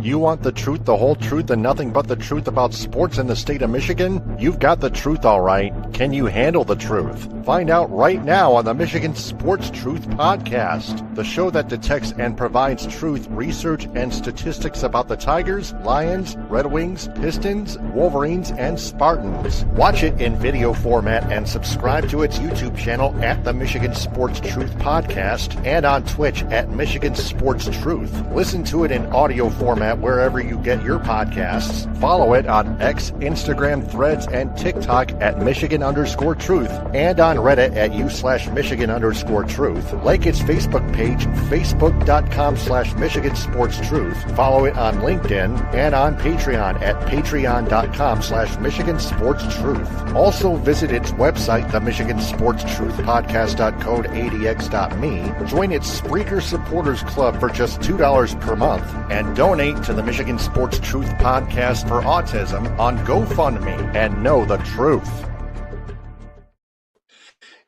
You want the truth, the whole truth, and nothing but the truth about sports in the state of Michigan? You've got the truth, all right. Can you handle the truth? Find out right now on the Michigan Sports Truth Podcast, the show that detects and provides truth, research, and statistics about the Tigers, Lions, Red Wings, Pistons, Wolverines, and Spartans. Watch it in video format and subscribe to its YouTube channel at the Michigan Sports Truth Podcast and on Twitch at Michigan Sports Truth. Listen to it in audio format wherever you get your podcasts. Follow it on X, Instagram, Threads, and TikTok at Michigan_Truth and on Reddit at u/Michigan_Truth. Like its Facebook page, facebook.com/Michigan Sports Truth. Follow it on LinkedIn and on Patreon at patreon.com/Michigan Sports Truth. Also visit its website, the Michigan Sports Truth Podcast.code80x.me. Join its Spreaker Supporters Club for just $2 per month and donate to the Michigan Sports Truth Podcast for Autism on GoFundMe and know the truth.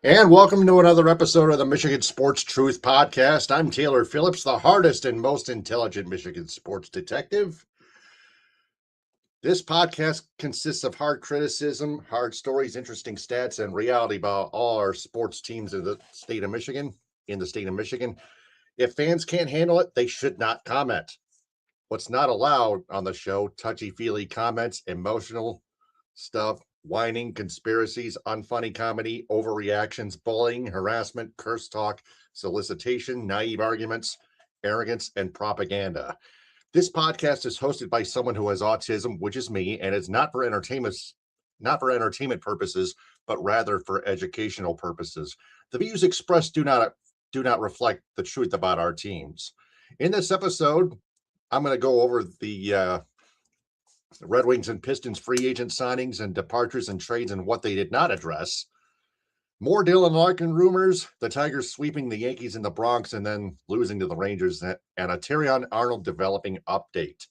And welcome to another episode of the Michigan Sports Truth Podcast. I'm Taylor Phillips, the hardest and most intelligent Michigan sports detective. This podcast consists of hard criticism, hard stories, interesting stats, and reality about all our sports teams in the state of Michigan. If fans can't handle it, they should not comment. What's not allowed on the show: touchy-feely comments, emotional stuff, whining, conspiracies, unfunny comedy, overreactions, bullying, harassment, curse talk, solicitation, naive arguments, arrogance, and propaganda. This podcast is hosted by someone who has autism, which is me, and it's not for entertainment purposes, but rather for educational purposes. The views expressed do not reflect the truth about our teams. In this episode, I'm going to go over the Red Wings and Pistons free agent signings and departures and trades and what they did not address. More Dylan Larkin rumors, the Tigers sweeping the Yankees in the Bronx and then losing to the Rangers, and a Terrion Arnold developing update.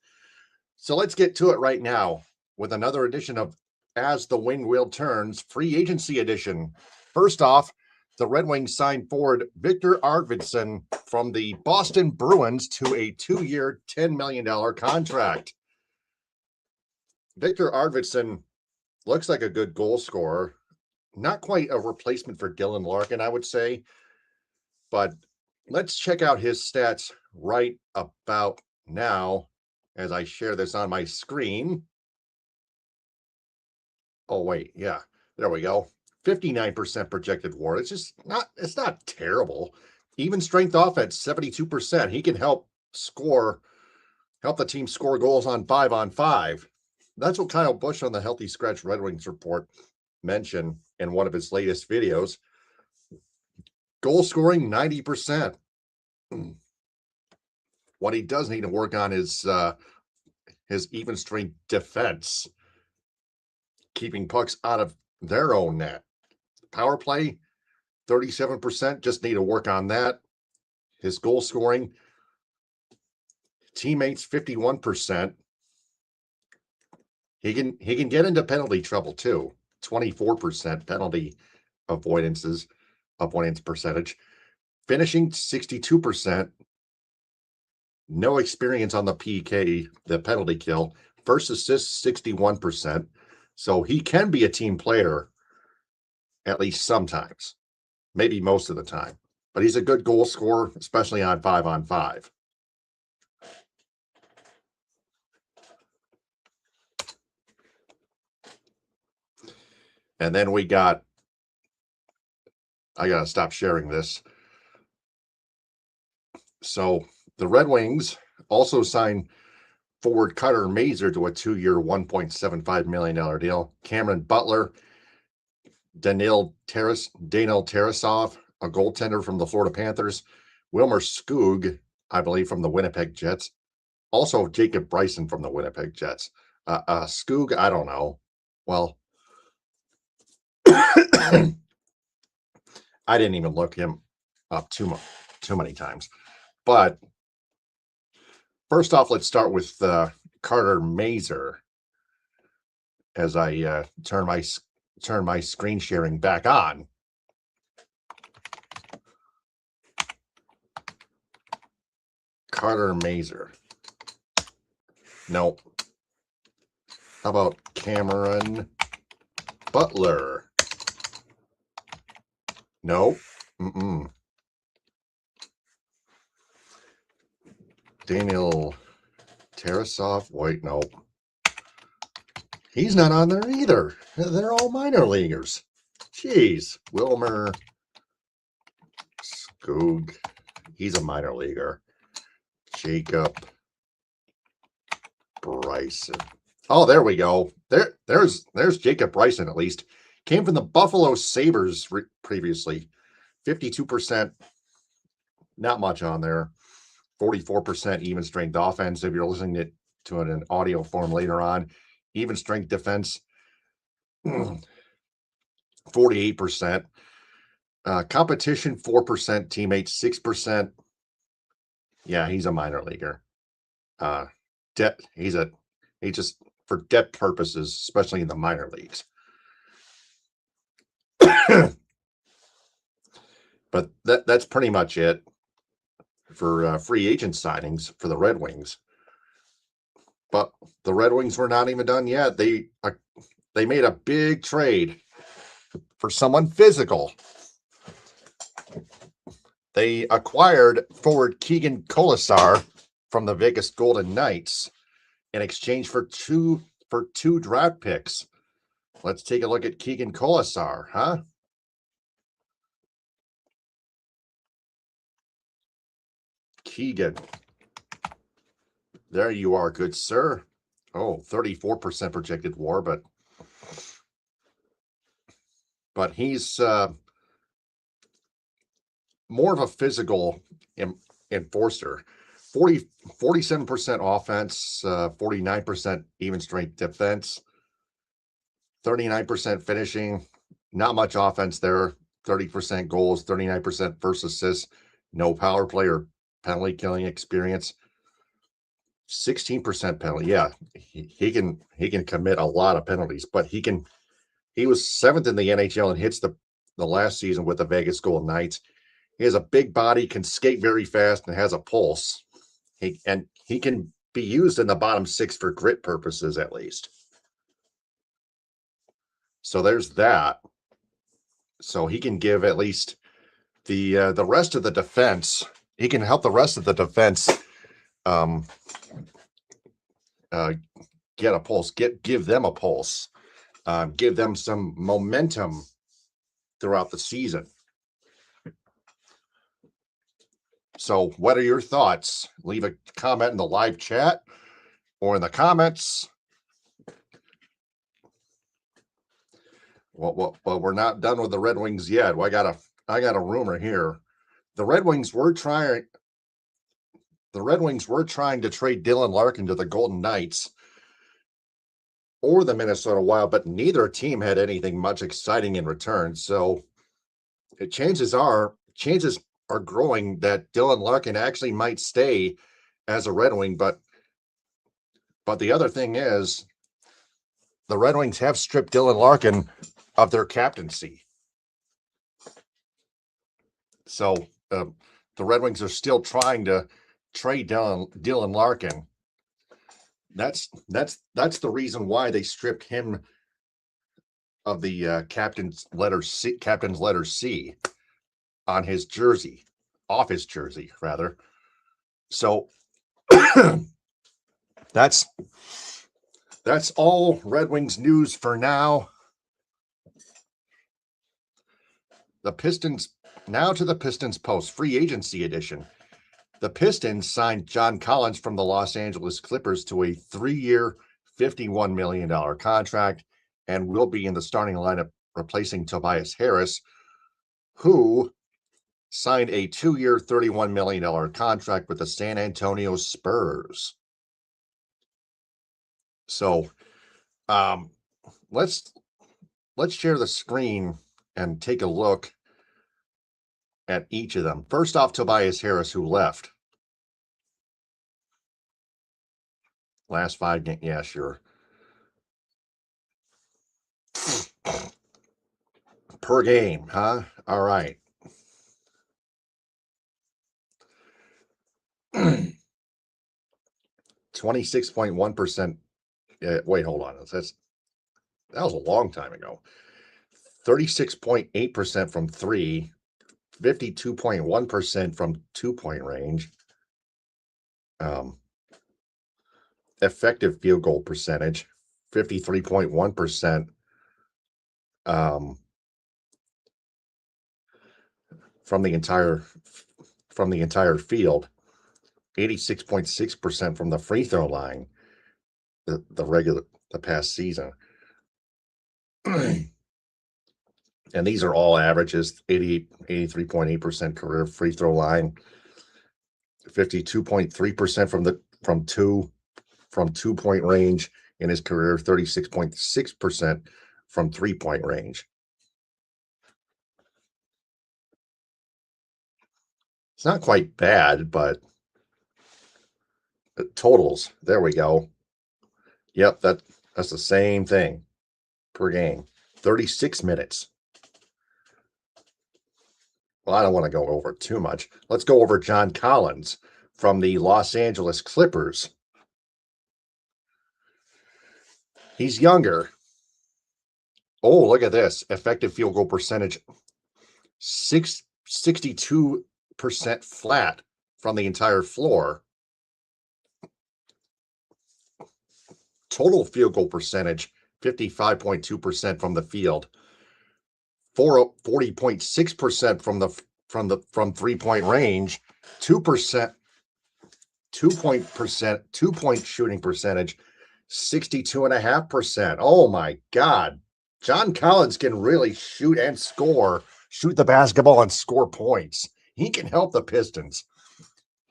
So let's get to it right now with another edition of As the Wing Wheel Turns, free agency edition. First off, the Red Wings signed forward Victor Arvidsson from the Boston Bruins to a 2-year, $10 million contract. Victor Arvidsson looks like a good goal scorer. Not quite a replacement for Dylan Larkin, I would say. But let's check out his stats right about now as I share this on my screen. Oh, wait. Yeah, there we go. 59% projected WAR. It's not terrible. Even strength offense, 72%. He can help the team score goals on 5-on-5. That's what Kyle Busch on the Healthy Scratch Red Wings report mentioned in one of his latest videos. Goal scoring, 90%. What he does need to work on is his even strength defense, keeping pucks out of their own net. Power play, 37%. Just need to work on that. His goal scoring, teammates, 51%. He can get into penalty trouble too. 24% penalty avoidance percentage. Finishing, 62%. No experience on the PK, the penalty kill. First assist, 61%. So he can be a team player at least sometimes, maybe most of the time. But he's a good goal scorer, especially on 5-on-5. And then I got to stop sharing this. So the Red Wings also signed forward Carter Mazur to a 2-year, $1.75 million deal. Cameron Butler, Daniil Tarasov, a goaltender from the Florida Panthers. Wilmer Skoog, I believe, from the Winnipeg Jets. Also Jacob Bryson from the Winnipeg Jets. Skoog, I don't know. Well, I didn't even look him up too many times. But first off, let's start with Carter Mazur as I turn my screen sharing back on. Carter Mazur. No. How about Cameron Butler? No. Daniel Tarasov? Wait, no. He's not on there either. They're all minor leaguers. Jeez. Wilmer Skoog. He's a minor leaguer. Jacob Bryson. Oh, there we go. There's Jacob Bryson, at least. Came from the Buffalo Sabres previously. 52%. Not much on there. 44% even strength offense. If you're listening to it in audio form later on, even strength defense, 48%. Competition, 4%. Teammates, 6%. Yeah, he's a minor leaguer. He just for depth purposes, especially in the minor leagues. But that's pretty much it for free agent signings for the Red Wings. But the Red Wings were not even done yet. They made a big trade for someone physical. They acquired forward Keegan Colasar from the Vegas Golden Knights in exchange for two draft picks. Let's take a look at Keegan Colasar, huh? Keegan. There you are, good sir. Oh, 34% projected WAR, but he's more of a physical enforcer. 47% offense, 49% even strength defense, 39% finishing. Not much offense there. 30% goals, 39% first assists, no power play or penalty killing experience. 16% penalty. Yeah, he can commit a lot of penalties, but he was 7th in the NHL in hits the last season with the Vegas Golden Knights. He has a big body, can skate very fast, and has a pulse. He can be used in the bottom 6 for grit purposes at least. So there's that. So he can give at least the rest of the defense. He can help the rest of the defense get a pulse. Give them a pulse. Give them some momentum throughout the season. So what are your thoughts? Leave a comment in the live chat or in the comments. Well, we're not done with the Red Wings yet. Well, I got a rumor here. The Red Wings were trying to trade Dylan Larkin to the Golden Knights or the Minnesota Wild, but neither team had anything much exciting in return. So chances are growing that Dylan Larkin actually might stay as a Red Wing, but the other thing is the Red Wings have stripped Dylan Larkin of their captaincy. So the Red Wings are still trying to trade Dylan Larkin. That's the reason why they stripped him of the captain's letter C on his jersey, off his jersey rather. So that's all Red Wings news for now. The Pistons, now to the Pistons Post, free agency edition. The Pistons signed John Collins from the Los Angeles Clippers to a 3-year, $51 million contract and will be in the starting lineup replacing Tobias Harris, who signed a 2-year, $31 million contract with the San Antonio Spurs. So let's share the screen and take a look at each of them. First off, Tobias Harris, who left. Last 5 games. Yeah, sure. Per game, huh? All right. 26.1%. Wait, hold on. That was a long time ago. 36.8% from 3, 52.1% from 2-point range. Effective field goal percentage, 53.1%. From the entire field, 86.6% from the free throw line. The past season. And these are all averages. 83.8% career free throw line, 52.3% from 2-point range in his career, 36.6% from 3-point range. It's not quite bad, but totals, there we go. Yep, that's the same thing per game. 36 minutes. Well, I don't want to go over too much. Let's go over John Collins from the Los Angeles Clippers. He's younger. Oh, look at this. Effective field goal percentage, 62% flat from the entire floor. Total field goal percentage, 55.2% from the field. 40.6% from 3-point range, 2% 2-point shooting percentage, 62.5%. Oh my God. John Collins can really shoot the basketball and score points. He can help the Pistons.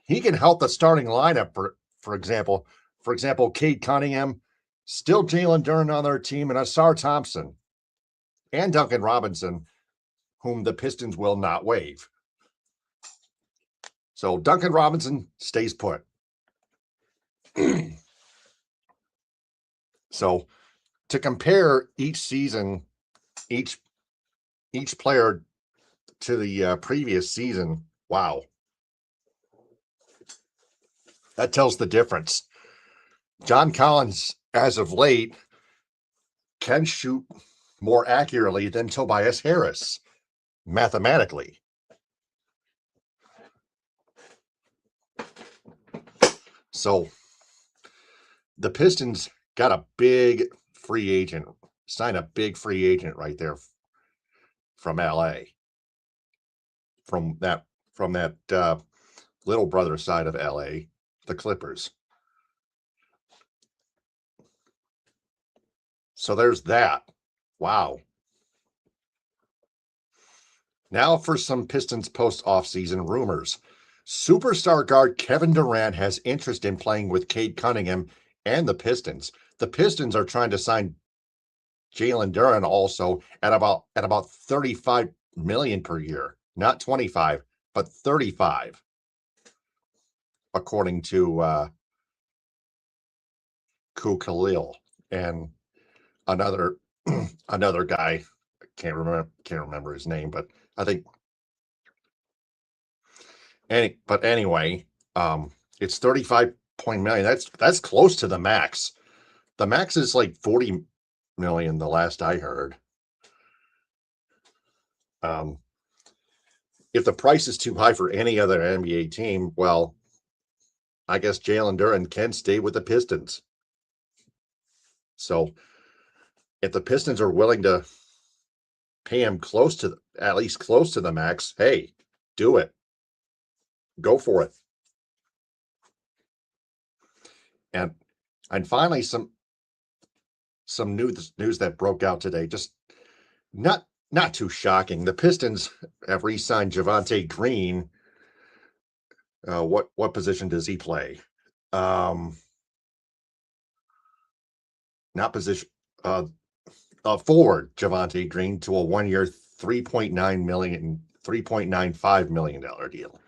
He can help the starting lineup, for example, Cade Cunningham, still Jalen Duren on their team, and Asar Thompson. And Duncan Robinson, whom the Pistons will not waive. So Duncan Robinson stays put. So to compare each season, each player to the previous season, wow. That tells the difference. John Collins, as of late, can shoot more accurately than Tobias Harris, mathematically. So the Pistons got a big free agent, signed a big free agent right there from LA, from that little brother side of LA, the Clippers. So there's that. Wow. Now for some Pistons post-offseason rumors. Superstar guard Kevin Durant has interest in playing with Cade Cunningham and the Pistons. The Pistons are trying to sign Jalen Duren also at about $35 million per year, not 25, but 35, according to Ku Khalil and another guy. Can't remember his name, but I think. But anyway, it's 35 million. That's close to the max. The max is like 40 million. The last I heard. If the price is too high for any other NBA team, well, I guess Jalen Duren can stay with the Pistons. So if the Pistons are willing to pay him at least close to the max, hey, do it. Go for it. And finally, some news that broke out today. Just not too shocking. The Pistons have re-signed Javonte Green. What position does he play? Not position. Forward Javonte Green to a 1-year, $3.95 million deal.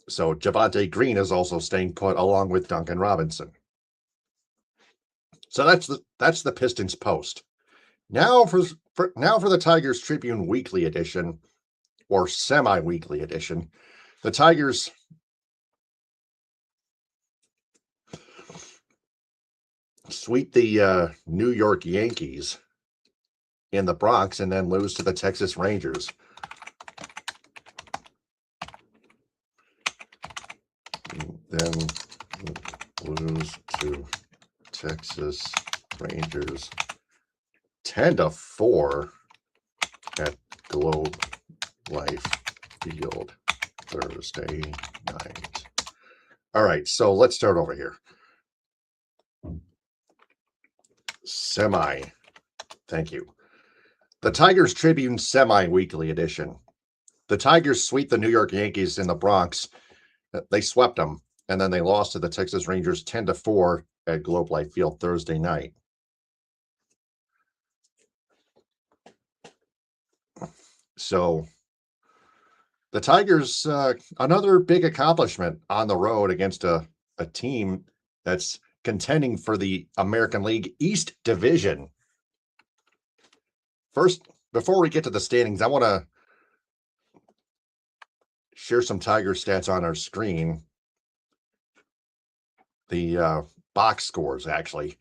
So Javonte Green is also staying put along with Duncan Robinson. So that's the Pistons post. Now for the Tigers Tribune Weekly Edition, or semi-weekly edition. The Tigers sweep the New York Yankees in the Bronx and then lose to the Texas Rangers. Then lose to Texas Rangers 10-4 at Globe Life Field Thursday night. All right, so let's start over here. Semi. Thank you. The Tigers Tribune semi-weekly edition. The Tigers sweep the New York Yankees in the Bronx. They swept them, and then they lost to the Texas Rangers 10-4 at Globe Life Field Thursday night. So the Tigers, another big accomplishment on the road against a team that's contending for the American League East Division. First, before we get to the standings, I want to share some Tiger stats on our screen. The box scores, actually.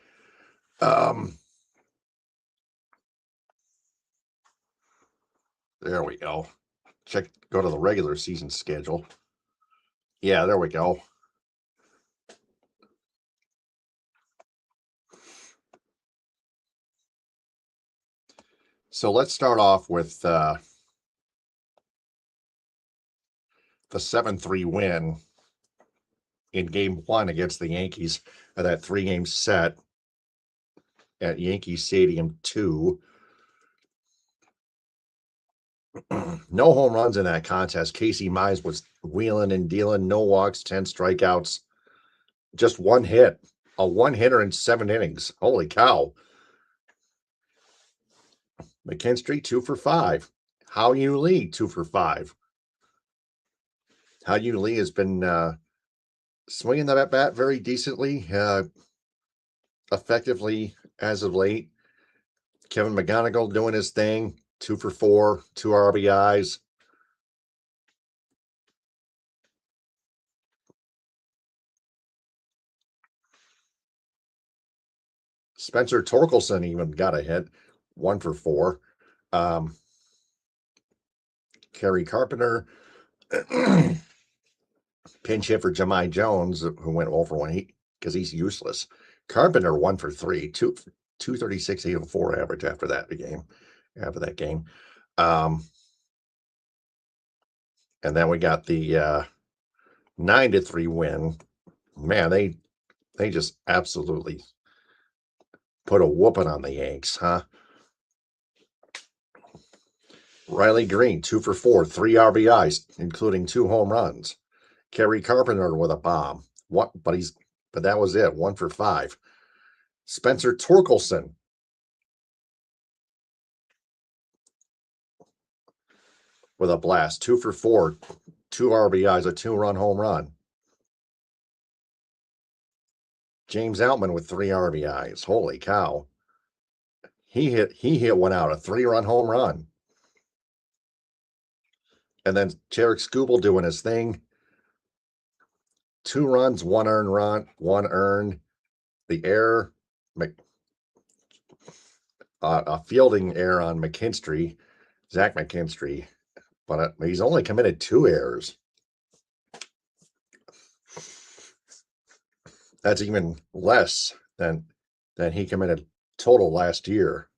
There we go. Go to the regular season schedule. Yeah, there we go. So let's start off with the 7-3 win in Game 1 against the Yankees of that 3-game set at Yankee Stadium 2. No home runs in that contest. Casey Mize was wheeling and dealing. No walks, 10 strikeouts. Just one hit. A one-hitter in 7 innings. Holy cow. McKinstry, 2 for 5. Hao-Yu Lee, 2 for 5. Hao-Yu Lee has been swinging the bat very decently, effectively as of late. Kevin McGonigal doing his thing, 2 for 4, 2 RBIs. Spencer Torkelson even got a hit, 1 for 4. Kerry Carpenter, pinch hit for Jahmai Jones, who went 0 for 1 because he's useless. Carpenter 1 for 3, 236, 804 average after that game. And then we got the 9-3 win. Man, they just absolutely put a whooping on the Yanks, huh? Riley Green, 2 for 4, 3 RBIs, including 2 home runs. Kerry Carpenter with a bomb. But that was it, 1 for 5. Spencer Torkelson, with a blast, 2 for 4, 2 RBIs, a 2-run home run. James Outman with 3 RBIs. Holy cow. He hit one out, a 3-run home run. And then Tarek Skubal doing his thing. 2 runs, 1 earned run, 1 earned. The error, a fielding error on McKinstry, Zach McKinstry, but he's only committed 2 errors. That's even less than he committed total last year.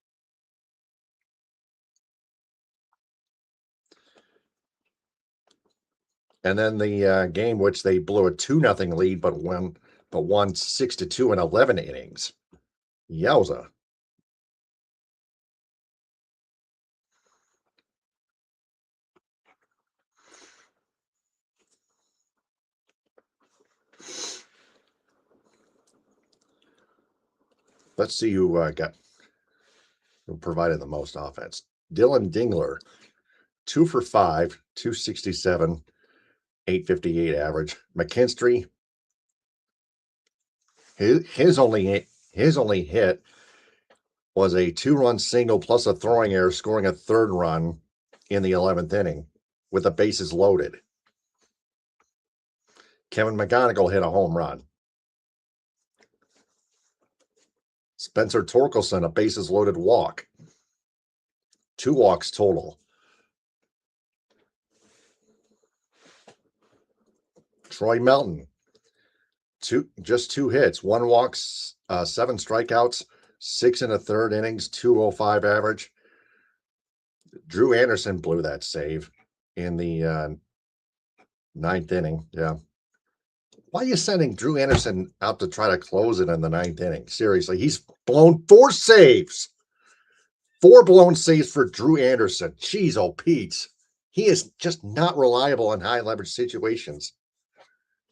And then the game which they blew a 2-0 lead, but won 6-2 in 11 innings. Yowza. Let's see who provided the most offense. Dylan Dingler, 2 for 5, 267, 858 average. McKinstry, his only hit was a 2-run single plus a throwing error, scoring a 3rd run in the 11th inning with the bases loaded. Kevin McGonigal hit a home run. Spencer Torkelson, a bases loaded walk. 2 walks total. Troy Melton, just 2 hits, 1 walk, 7 strikeouts, 6 1/3 innings, 205 average. Drew Anderson blew that save in the 9th inning. Yeah. Why are you sending Drew Anderson out to try to close it in the 9th inning? Seriously, he's blown 4 saves. 4 blown saves for Drew Anderson. Jeez, oh, Pete. He is just not reliable in high leverage situations.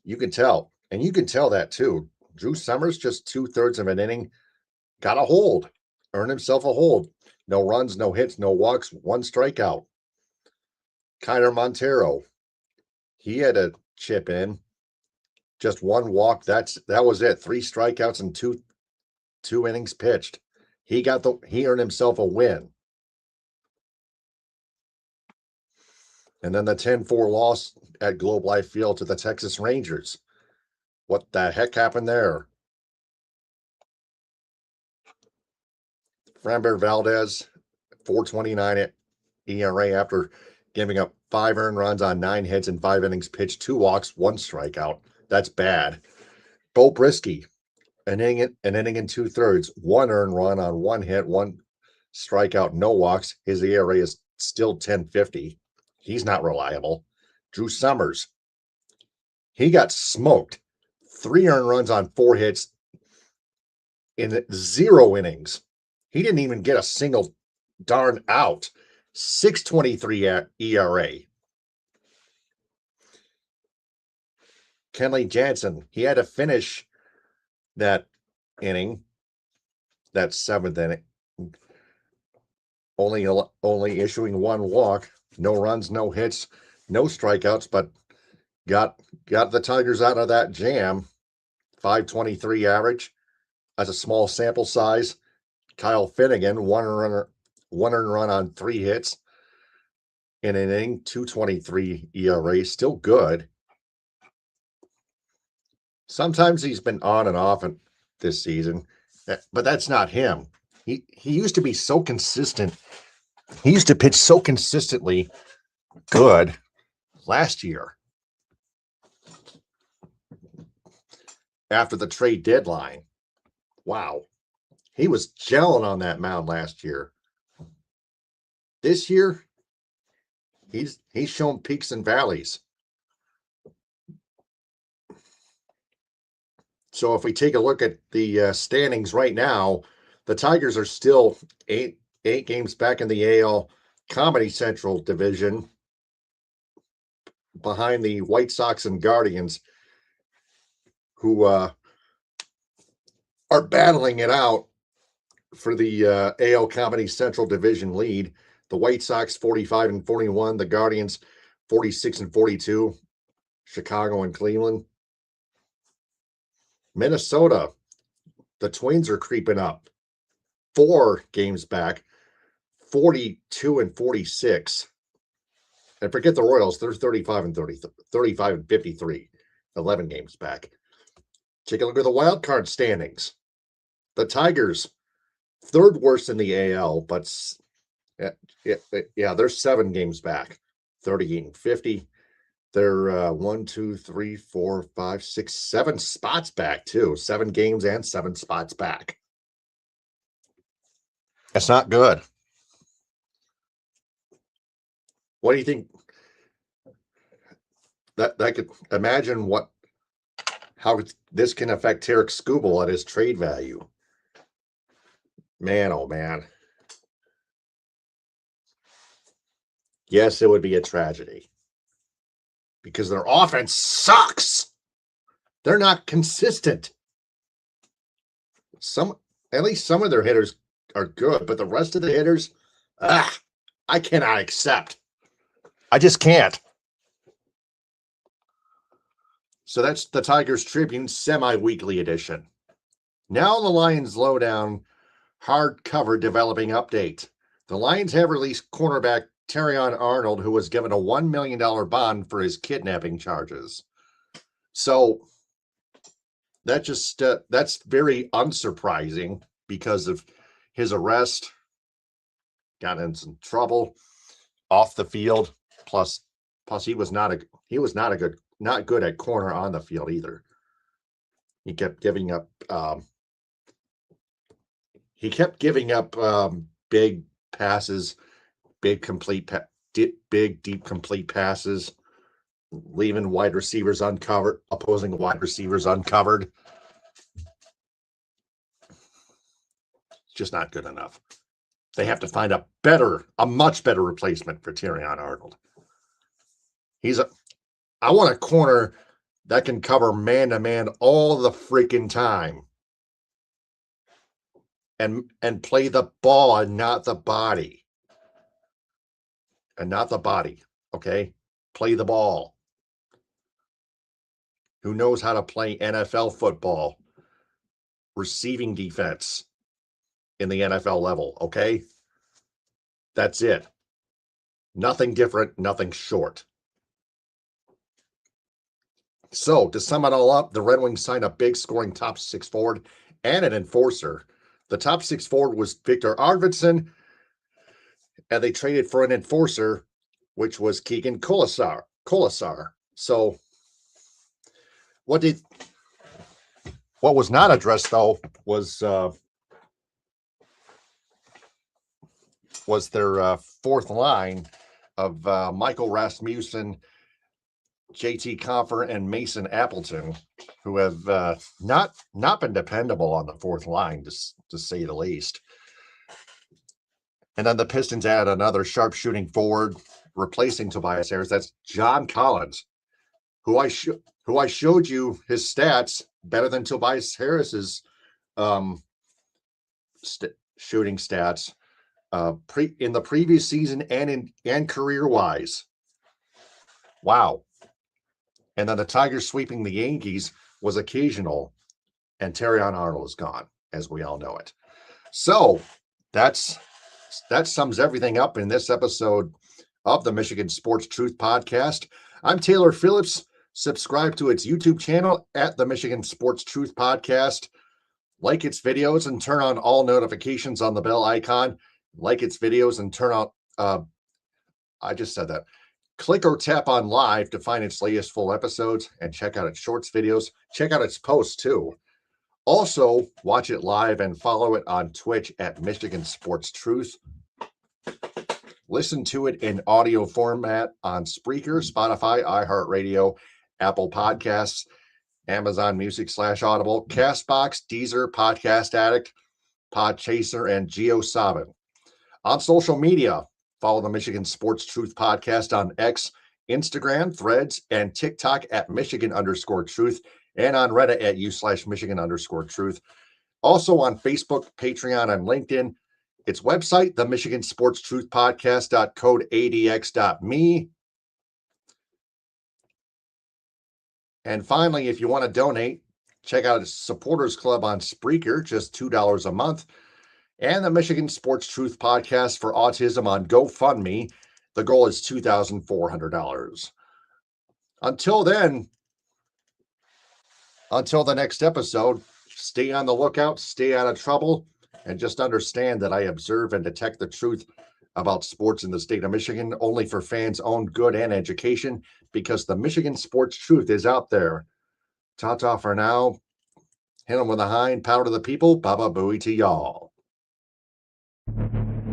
You can tell. And you can tell that too. Drew Summers, just 2/3 of an inning, got a hold, earned himself a hold. No runs, no hits, no walks, 1 strikeout. Kyler Montero, he had a chip in, just 1 walk. That was it. 3 strikeouts and two innings pitched. He earned himself a win. And then the 10-4 loss at Globe Life Field to the Texas Rangers. What the heck happened there? Framber Valdez, 4.29 ERA after giving up 5 earned runs on 9 hits and 5 innings pitched, 2 walks, 1 strikeout. That's bad. Bo Brisky, an inning and 2/3, 1 earned run on 1 hit, 1 strikeout, no walks. His ERA is still 10.50. He's not reliable. Drew Summers, he got smoked. 3 earned runs on 4 hits in 0 innings. He didn't even get a single darn out. 6.23 ERA. Kenley Jansen, he had to finish that inning, that 7th inning, only issuing 1 walk, no runs, no hits, no strikeouts, but got the Tigers out of that jam. 5.23 average. That's a small sample size. Kyle Finnegan, 1 earned run on 3 hits in an inning, 2.23 ERA, still good. Sometimes he's been on and off this season, but that's not him. He used to be so consistent. He used to pitch so consistently good last year after the trade deadline. Wow. He was gelling on that mound last year. This year, he's shown peaks and valleys. So if we take a look at the standings right now, the Tigers are still eight games back in the AL Comedy Central division, behind the White Sox and Guardians, who are battling it out for the AL Comedy Central division lead. The White Sox 45-41, the Guardians 46-42, Chicago and Cleveland. Minnesota, the Twins are creeping up. 4 games back, 42-46. And forget the Royals, they're 35-53, 11 games back. Take a look at the wild card standings. The Tigers, 3rd worst in the AL, but they're 7 games back, 38-50. They're 1, 2, 3, 4, 5, 6, 7 spots back too. 7 games and 7 spots back. That's not good. What do you think? That could imagine how this can affect Tarek Skubal at his trade value. Man, oh man. Yes, it would be a tragedy, because their offense sucks. They're not consistent. At least some of their hitters are good, but the rest of the hitters, I cannot accept. I just can't. So that's the Tigers Tribune semi-weekly edition. Now the Lions Lowdown hardcover developing update. The Lions have released cornerback Terrion Arnold, who was given a $1 million bond for his kidnapping charges. So that's very unsurprising. because of his arrest, got in some trouble off the field. Plus he was not good at corner on the field either. He kept giving up. Big passes, big deep complete passes, leaving wide receivers uncovered, opposing wide receivers uncovered. It's just not good enough. They have to find a much better replacement for Terrion Arnold. I want a corner that can cover man-to-man all the freaking time. And play the ball and not the body. Okay? Play the ball. Who knows how to play NFL football? Receiving defense in the NFL level, okay? That's it. Nothing different, nothing short. So, to sum it all up, the Red Wings signed a big scoring top six forward and an enforcer. The top six forward was Victor Arvidsson, and they traded for an enforcer, which was Keegan Colasar. So, what was not addressed though was their fourth line of Michael Rasmussen, JT Compher, and Mason Appleton, who have not been dependable on the fourth line, to say the least. And then the Pistons added another sharpshooting forward, replacing Tobias Harris. That's John Collins, who I showed you his stats better than Tobias Harris's shooting stats in the previous season and career wise. Wow. And then the Tigers sweeping the Yankees was occasional, and Terrion Arnold is gone, as we all know it. So that sums everything up in this episode of the Michigan Sports Truth Podcast. I'm Taylor Phillips. Subscribe to its YouTube channel at the Michigan Sports Truth Podcast. Like its videos and turn on all notifications on the bell icon. Like its videos and turn on, I just said that. Click or tap on live to find its latest full episodes and check out its shorts videos. Check out its posts too. Also, watch it live and follow it on Twitch at Michigan Sports Truth. Listen to it in audio format on Spreaker, Spotify, iHeartRadio, Apple Podcasts, Amazon Music /Audible, Castbox, Deezer, Podcast Addict, Podchaser, and GeoSavin. On social media, follow the Michigan Sports Truth Podcast on X, Instagram, Threads, and TikTok at Michigan_Truth, and on Reddit at u/Michigan_Truth. Also on Facebook, Patreon, and LinkedIn. Its website, the Michigan Sports Truth Podcast.code ADX.me. And finally, if you want to donate, check out its Supporters Club on Spreaker, just $2 a month. And the Michigan Sports Truth Podcast for Autism on GoFundMe. The goal is $2,400. Until then, until the next episode, stay on the lookout, stay out of trouble, and just understand that I observe and detect the truth about sports in the state of Michigan only for fans' own good and education, because the Michigan Sports Truth is out there. Ta-ta for now. Hit them with a hind, power to the people, baba booey to y'all.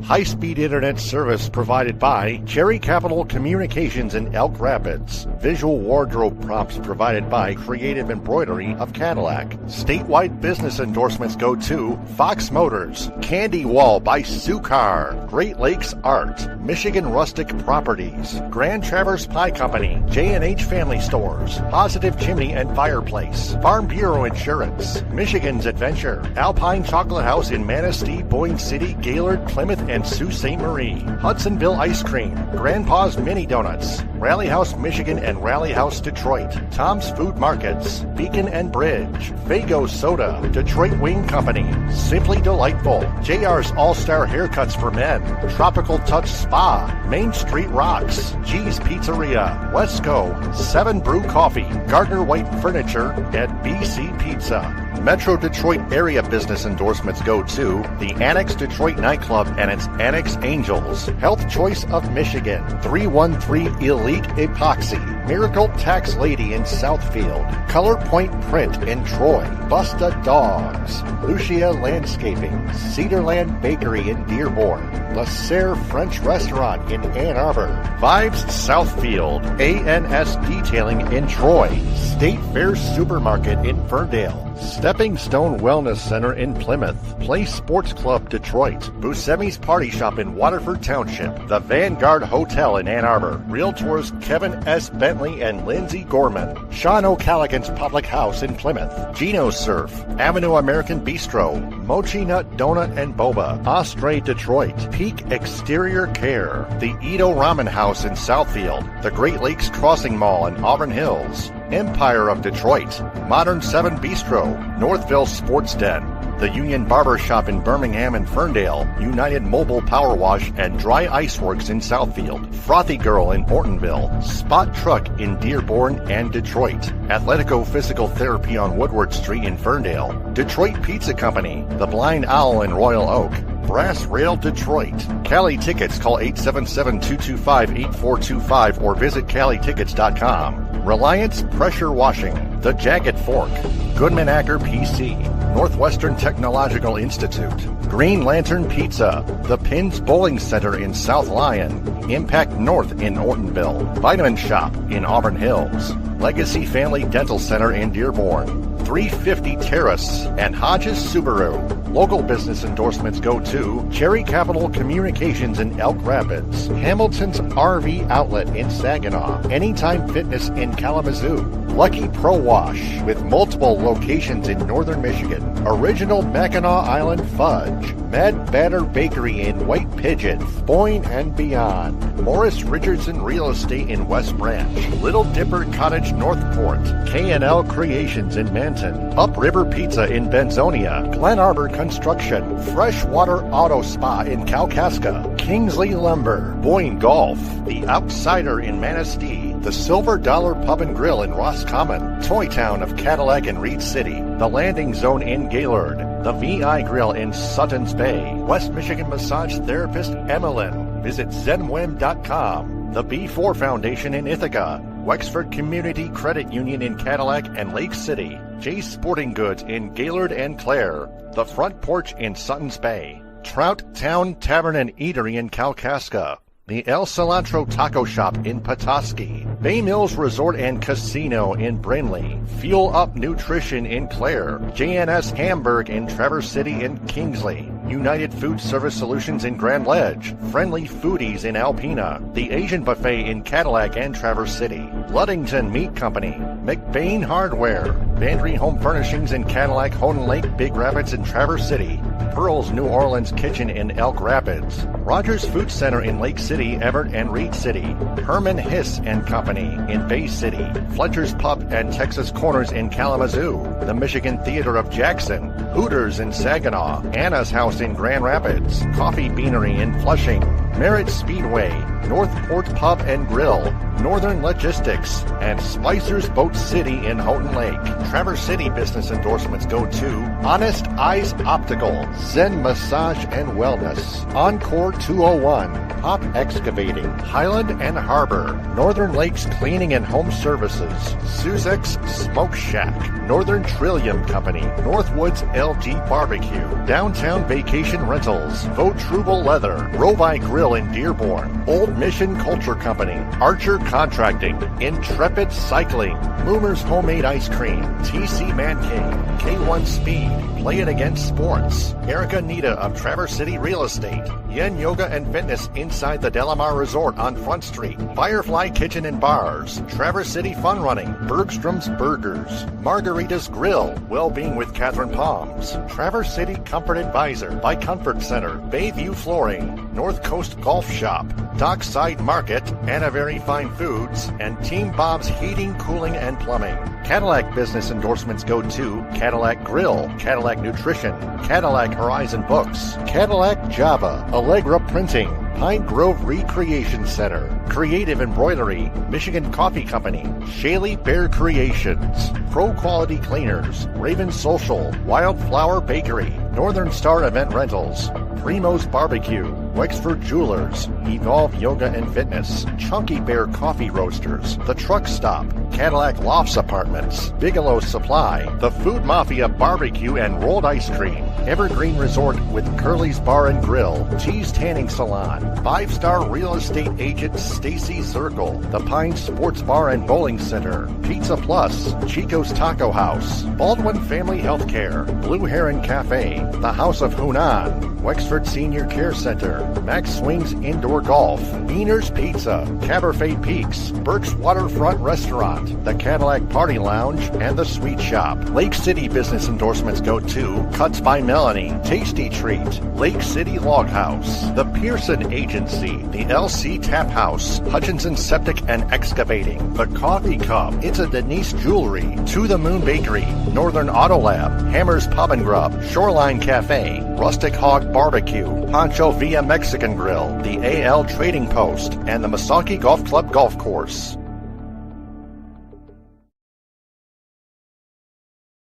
High-speed internet service provided by Cherry Capital Communications in Elk Rapids. Visual wardrobe prompts provided by Creative Embroidery of Cadillac. Statewide business endorsements go to Fox Motors, Candy Wall by Sukar, Great Lakes Art, Michigan Rustic Properties, Grand Traverse Pie Company, J&H Family Stores, Positive Chimney and Fireplace, Farm Bureau Insurance, Michigan's Adventure, Alpine Chocolate House in Manistee, Boyne City, Gaylord, Plymouth, and Sault Ste. Marie, Hudsonville Ice Cream, Grandpa's Mini Donuts, Rally House, Michigan and Rally House, Detroit. Tom's Food Markets, Beacon and Bridge, Fago Soda, Detroit Wing Company, Simply Delightful, JR's All-Star Haircuts for Men, Tropical Touch Spa, Main Street Rocks, G's Pizzeria, Wesco, 7 Brew Coffee, Gardner White Furniture, and BC Pizza. Metro Detroit area business endorsements go to the Annex Detroit Nightclub and its Annex Angels, Health Choice of Michigan, 313 Elite Epoxy, Miracle Tax Lady in Southfield, Color Point Print in Troy, Busta Dogs, Lucia Landscaping, Cedarland Bakery in Dearborn, La Serre French Restaurant in Ann Arbor, Vibes Southfield, ANS Detailing in Troy, State Fair Supermarket in Ferndale, Stepping Stone Wellness Center in Plymouth, Place Sports Club Detroit, Buscemi's Party Shop in Waterford Township, the Vanguard Hotel in Ann Arbor, Realtors Kevin S. Bentley and Lindsay Gorman, Sean O'Callaghan's Public House in Plymouth, Gino's Surf, Avenue American Bistro, Mochi Nut Donut and Boba, Osprey Detroit, Peak Exterior Care, the Edo Ramen House in Southfield, the Great Lakes Crossing Mall in Auburn Hills, Empire of Detroit, Modern 7 Bistro, Northville Sports Den, the Union Barber Shop in Birmingham and Ferndale, United Mobile Power Wash and Dry Ice Works in Southfield, Frothy Girl in Ortonville, Spot Truck in Dearborn and Detroit, Athletico Physical Therapy on Woodward Street in Ferndale, Detroit Pizza Company, The Blind Owl in Royal Oak, Brass Rail Detroit. Cali Tickets, call 877-225-8425 or visit CaliTickets.com. Reliance Pressure Washing, The Jagged Fork, Goodman Acker PC, Northwestern Technological Institute, Green Lantern Pizza, The Pins Bowling Center in South Lyon, Impact North in Ortonville, Vitamin Shop in Auburn Hills, Legacy Family Dental Center in Dearborn, 350 Terrace, and Hodges Subaru. Local business endorsements go to Cherry Capital Communications in Elk Rapids, Hamilton's RV Outlet in Saginaw, Anytime Fitness in Kalamazoo, Lucky Pro Wash with multiple locations in northern Michigan, Original Mackinac Island Fudge, Mad Batter Bakery in White Pigeon, Boyne and beyond, Morris Richardson Real Estate in West Branch, Little Dipper Cottage Northport, K&L Creations in Manton, Upriver Pizza in Benzonia, Glen Arbor Construction, Freshwater Auto Spa in Kalkaska, Kingsley Lumber, Boyne Golf, The Outsider in Manistee, the Silver Dollar Pub and Grill in Roscommon, Toy Town of Cadillac and Reed City, the Landing Zone in Gaylord, the VI Grill in Suttons Bay, West Michigan Massage Therapist Emmeline. Visit zenwem.com, the B4 Foundation in Ithaca, Wexford Community Credit Union in Cadillac and Lake City, Jay's Sporting Goods in Gaylord and Clare, the Front Porch in Suttons Bay, Trout Town Tavern and Eatery in Kalkaska, the El Cilantro Taco Shop in Petoskey, Bay Mills Resort and Casino in Brinley, Fuel Up Nutrition in Clare, JNS Hamburg in Traverse City and Kingsley, United Food Service Solutions in Grand Ledge, Friendly Foodies in Alpena, the Asian Buffet in Cadillac and Traverse City, Luddington Meat Company, McBain Hardware, Bandry Home Furnishings in Cadillac, Houghton Lake, Big Rapids and Traverse City, Pearl's New Orleans Kitchen in Elk Rapids, Rogers Food Center in Lake City, Everett and Reed City, Herman Hiss and Company in Bay City, Fletcher's Pub and Texas Corners in Kalamazoo, the Michigan Theater of Jackson, Hooters in Saginaw, Anna's House in Grand Rapids, Coffee Beanery in Flushing, Merritt Speedway, Northport Pub and Grill, Northern Logistics, and Spicer's Boat City in Houghton Lake. Traverse City business endorsements go to Honest Eyes Optical, Zen Massage and Wellness, Encore 201, Pop Excavating, Highland and Harbor, Northern Lakes Cleaning and Home Services, Suzek's Smoke Shack, Northern Trillium Company, Northwoods LG Barbecue, Downtown Vacation Rentals, Vautrubel Leather, Rovi Grill in Dearborn, Old Mission Culture Company, Archer Contracting, Intrepid Cycling, Moomer's Homemade Ice Cream, TC Man Cave, K1 Speed, Play It Again Sports, Erica Nita of Traverse City Real Estate, Yen Yoga and Fitness inside the Delamar Resort on Front Street, Firefly Kitchen and Bars, Traverse City Fun Running, Bergstrom's Burgers, Margarita's Grill, Wellbeing with Catherine Palms, Traverse City Comfort Advisor by Comfort Center, Bayview Flooring, North Coast Golf Shop, Dockside Market, Anna Very Fine Foods, and Team Bob's Heating, Cooling, and Plumbing. Cadillac business endorsements go to Cadillac Grill, Cadillac Nutrition, Cadillac Horizon Books, Cadillac Java, Allegra Printing, Pine Grove Recreation Center, Creative Embroidery, Michigan Coffee Company, Shaley Bear Creations, Pro Quality Cleaners, Raven Social, Wildflower Bakery, Northern Star Event Rentals, Primo's Barbecue, Wexford Jewelers, Evolve Yoga and Fitness, Chunky Bear Coffee Roasters, The Truck Stop, Cadillac Lofts Apartments, Bigelow Supply, The Food Mafia Barbecue and Rolled Ice Cream, Evergreen Resort with Curly's Bar and Grill, Tees Tanning Salon, 5-star real estate agent Stacy Zirkle, The Pine Sports Bar and Bowling Center, Pizza Plus, Chico's Taco House, Baldwin Family Healthcare, Blue Heron Cafe, The House of Hunan, Wexford Senior Care Center, Max Swings Indoor Golf, Beaner's Pizza, Cabernet Peaks, Birch Waterfront Restaurant, the Cadillac Party Lounge, and the Sweet Shop. Lake City business endorsements go to Cuts by Melanie, Tasty Treat, Lake City Log House, the Pearson Agency, the LC Tap House, Hutchinson Septic and Excavating, the Coffee Cup, It's a Denise Jewelry, To the Moon Bakery, Northern Auto Lab, Hammer's Pub and Grub, Shoreline Cafe, Rustic Hog Barbecue, Pancho Villa Mexican Grill, the AL Trading Post, and the Misaki Golf Club Golf Course.